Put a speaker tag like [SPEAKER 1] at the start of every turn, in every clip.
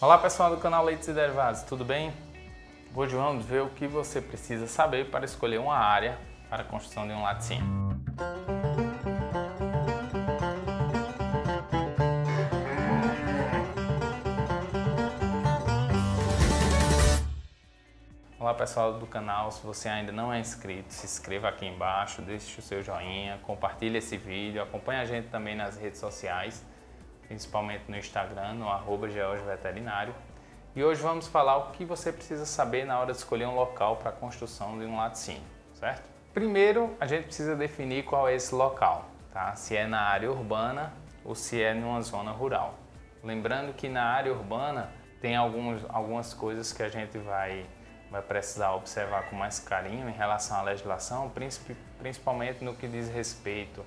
[SPEAKER 1] Olá pessoal do canal Leites e Derivados, tudo bem? Hoje vamos ver o que você precisa saber para escolher uma área para a construção de um laticínio. Olá pessoal do canal, se você ainda não é inscrito, se inscreva aqui embaixo, deixe o seu joinha, compartilhe esse vídeo, acompanhe a gente também nas redes sociais, principalmente no Instagram, no @georgeveterinário. E hoje vamos falar o que você precisa saber na hora de escolher um local para a construção de um laticínio, certo? Primeiro, a gente precisa definir qual é esse local, tá? Se é na área urbana ou se é numa zona rural. Lembrando que na área urbana tem algumas coisas que a gente vai precisar observar com mais carinho em relação à legislação, principalmente no que diz respeito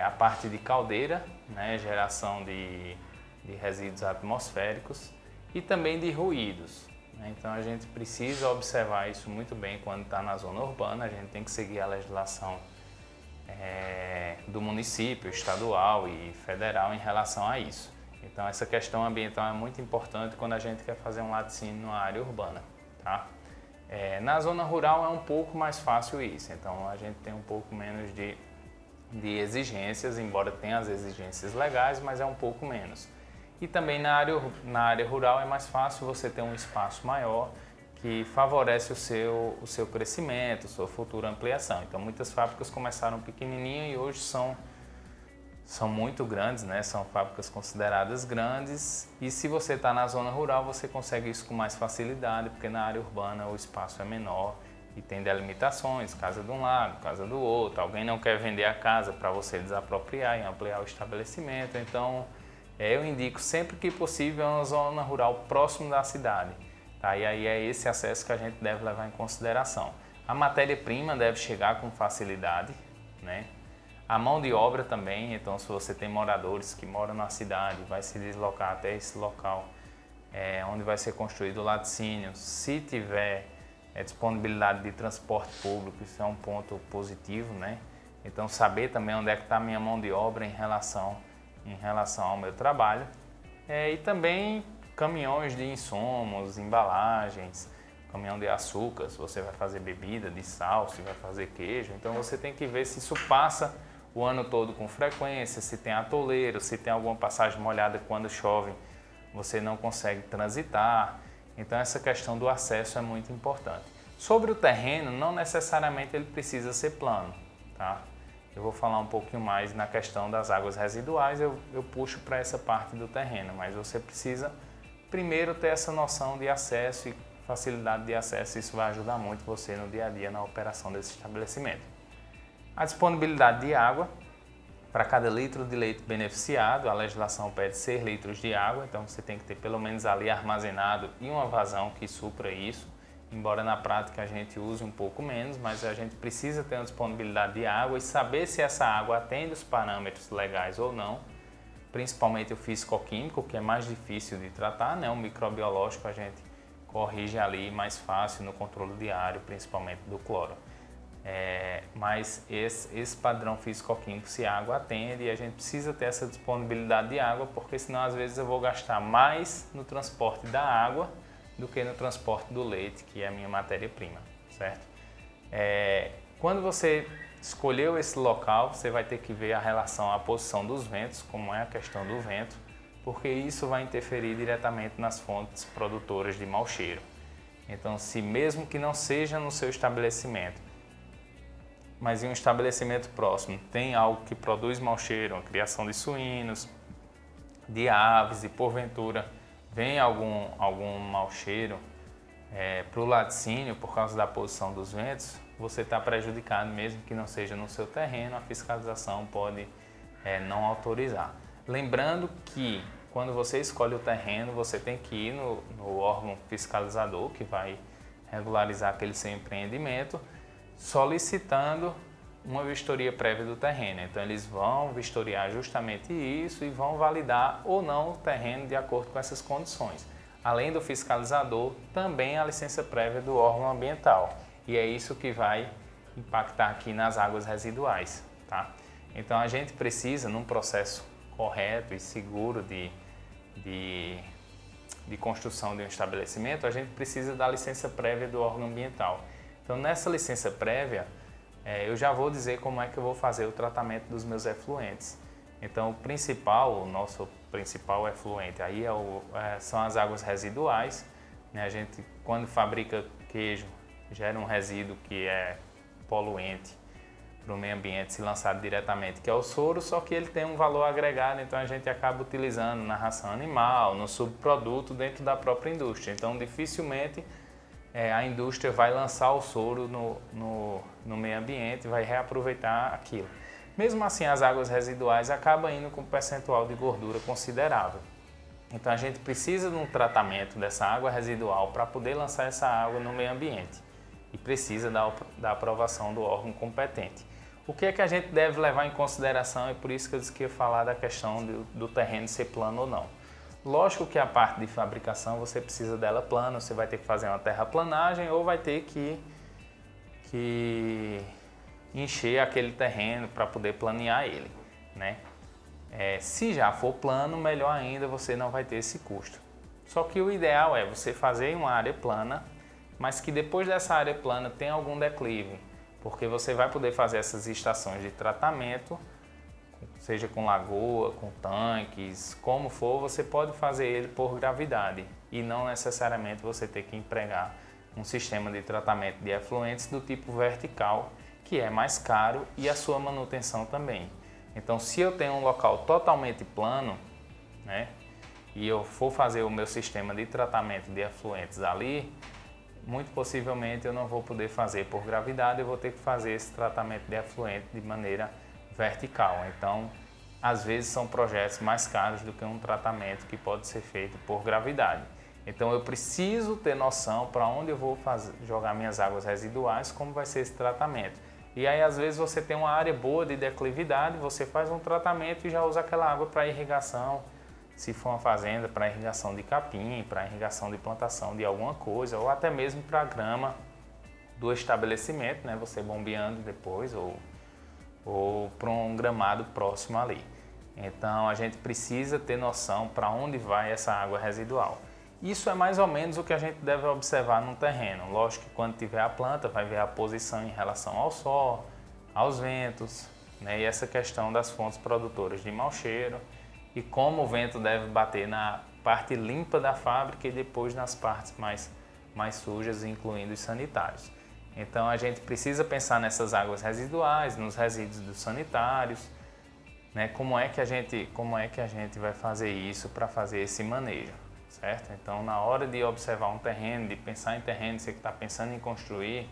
[SPEAKER 1] à parte de caldeira, né, geração de resíduos atmosféricos, e também de ruídos. Então a gente precisa observar isso muito bem quando está na zona urbana, a gente tem que seguir a legislação do município, estadual e federal em relação a isso. Então essa questão ambiental é muito importante quando a gente quer fazer um laticínio numa área urbana. Tá? Na zona rural é um pouco mais fácil isso, então a gente tem um pouco menos de exigências, embora tenha as exigências legais, mas é um pouco menos. E também na área rural é mais fácil você ter um espaço maior que favorece o seu crescimento, sua futura ampliação. Então muitas fábricas começaram pequenininho e hoje são muito grandes, né? São fábricas consideradas grandes, e se você está na zona rural você consegue isso com mais facilidade, porque na área urbana o espaço é menor e tem delimitações, casa de um lado, casa do outro, alguém não quer vender a casa para você desapropriar e ampliar o estabelecimento, então eu indico sempre que possível uma zona rural próximo da cidade, tá? E aí é esse acesso que a gente deve levar em consideração. A matéria-prima deve chegar com facilidade, né? A mão de obra também, então se você tem moradores que moram na cidade, vai se deslocar até esse local onde vai ser construído o laticínio, se tiver disponibilidade de transporte público, isso é um ponto positivo, né? Então saber também onde é que está a minha mão de obra em relação ao meu trabalho, e também caminhões de insumos, embalagens, caminhão de açúcar, se você vai fazer bebida, de sal, se vai fazer queijo, então você tem que ver se isso passa o ano todo com frequência, se tem atoleiro, se tem alguma passagem molhada quando chove, você não consegue transitar, então essa questão do acesso é muito importante. Sobre o terreno, não necessariamente ele precisa ser plano, tá? Eu vou falar um pouquinho mais na questão das águas residuais, eu puxo para essa parte do terreno, mas você precisa primeiro ter essa noção de acesso e facilidade de acesso, isso vai ajudar muito você no dia a dia na operação desse estabelecimento. A disponibilidade de água, para cada litro de leite beneficiado, a legislação pede 6 litros de água, então você tem que ter pelo menos ali armazenado e uma vazão que supra isso. Embora na prática a gente use um pouco menos, mas a gente precisa ter uma disponibilidade de água e saber se essa água atende os parâmetros legais ou não, principalmente o físico-químico, que é mais difícil de tratar, né? O microbiológico a gente corrige ali mais fácil no controle diário, principalmente do cloro. Mas esse padrão físico-químico, se a água atende, e a gente precisa ter essa disponibilidade de água, porque senão às vezes eu vou gastar mais no transporte da água do que no transporte do leite, que é a minha matéria-prima, certo? Quando você escolheu esse local, você vai ter que ver a relação à posição dos ventos, como é a questão do vento, porque isso vai interferir diretamente nas fontes produtoras de mau cheiro. Então, se mesmo que não seja no seu estabelecimento, mas em um estabelecimento próximo tem algo que produz mau cheiro, a criação de suínos, de aves, e porventura vem algum mau cheiro para o laticínio por causa da posição dos ventos, você está prejudicado, mesmo que não seja no seu terreno, a fiscalização pode não autorizar. Lembrando que quando você escolhe o terreno, você tem que ir no órgão fiscalizador que vai regularizar aquele seu empreendimento, solicitando uma vistoria prévia do terreno. Então eles vão vistoriar justamente isso e vão validar ou não o terreno de acordo com essas condições. Além do fiscalizador, também a licença prévia do órgão ambiental. E é isso que vai impactar aqui nas águas residuais, tá? Então a gente precisa, num processo correto e seguro de de construção de um estabelecimento, a gente precisa da licença prévia do órgão ambiental. Então, nessa licença prévia, eu já vou dizer como é que eu vou fazer o tratamento dos meus efluentes. Então, o nosso principal efluente aí são as águas residuais, né? A gente, quando fabrica queijo, gera um resíduo que é poluente para o meio ambiente se lançado diretamente, que é o soro, só que ele tem um valor agregado, então a gente acaba utilizando na ração animal, no subproduto dentro da própria indústria. Então, dificilmente a indústria vai lançar o soro no meio ambiente, vai reaproveitar aquilo. Mesmo assim, as águas residuais acabam indo com um percentual de gordura considerável. Então, a gente precisa de um tratamento dessa água residual para poder lançar essa água no meio ambiente e precisa da aprovação do órgão competente. O que é que a gente deve levar em consideração? É por isso que eu disse que ia falar da questão do terreno ser plano ou não. Lógico que a parte de fabricação você precisa dela plana, você vai ter que fazer uma terraplanagem ou vai ter que encher aquele terreno para poder planear ele, né? Se já for plano, melhor ainda, você não vai ter esse custo. Só que o ideal é você fazer uma área plana, mas que depois dessa área plana tenha algum declive, porque você vai poder fazer essas estações de tratamento, seja com lagoa, com tanques, como for, você pode fazer ele por gravidade e não necessariamente você ter que empregar um sistema de tratamento de efluentes do tipo vertical, que é mais caro e a sua manutenção também. Então, se eu tenho um local totalmente plano, né, e eu for fazer o meu sistema de tratamento de efluentes ali, muito possivelmente eu não vou poder fazer por gravidade, eu vou ter que fazer esse tratamento de efluente de maneira vertical. Então, às vezes são projetos mais caros do que um tratamento que pode ser feito por gravidade. Então, eu preciso ter noção para onde eu vou jogar minhas águas residuais, como vai ser esse tratamento. E aí, às vezes, você tem uma área boa de declividade, você faz um tratamento e já usa aquela água para irrigação, se for uma fazenda, para irrigação de capim, para irrigação de plantação de alguma coisa, ou até mesmo para a grama do estabelecimento, né? Você bombeando depois, ou para um gramado próximo ali. Então, a gente precisa ter noção para onde vai essa água residual. Isso é mais ou menos o que a gente deve observar no terreno. Lógico que quando tiver a planta, vai ver a posição em relação ao sol, aos ventos, né? E essa questão das fontes produtoras de mau cheiro e como o vento deve bater na parte limpa da fábrica e depois nas partes mais sujas, incluindo os sanitários. Então, a gente precisa pensar nessas águas residuais, nos resíduos dos sanitários, né? Como é que a gente vai fazer isso para fazer esse manejo? Certo? Então, na hora de observar um terreno, de pensar em terreno, você que está pensando em construir,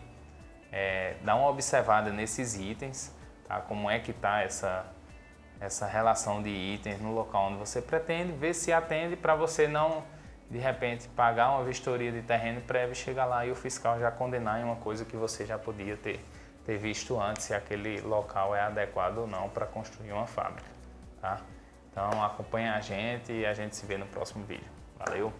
[SPEAKER 1] dá uma observada nesses itens, tá? Como é que está essa relação de itens no local onde você pretende, ver se atende para você não, de repente, pagar uma vistoria de terreno prévio e chegar lá e o fiscal já condenar em uma coisa que você já podia ter visto antes, se aquele local é adequado ou não para construir uma fábrica, tá? Então, acompanha a gente e a gente se vê no próximo vídeo. Valeu!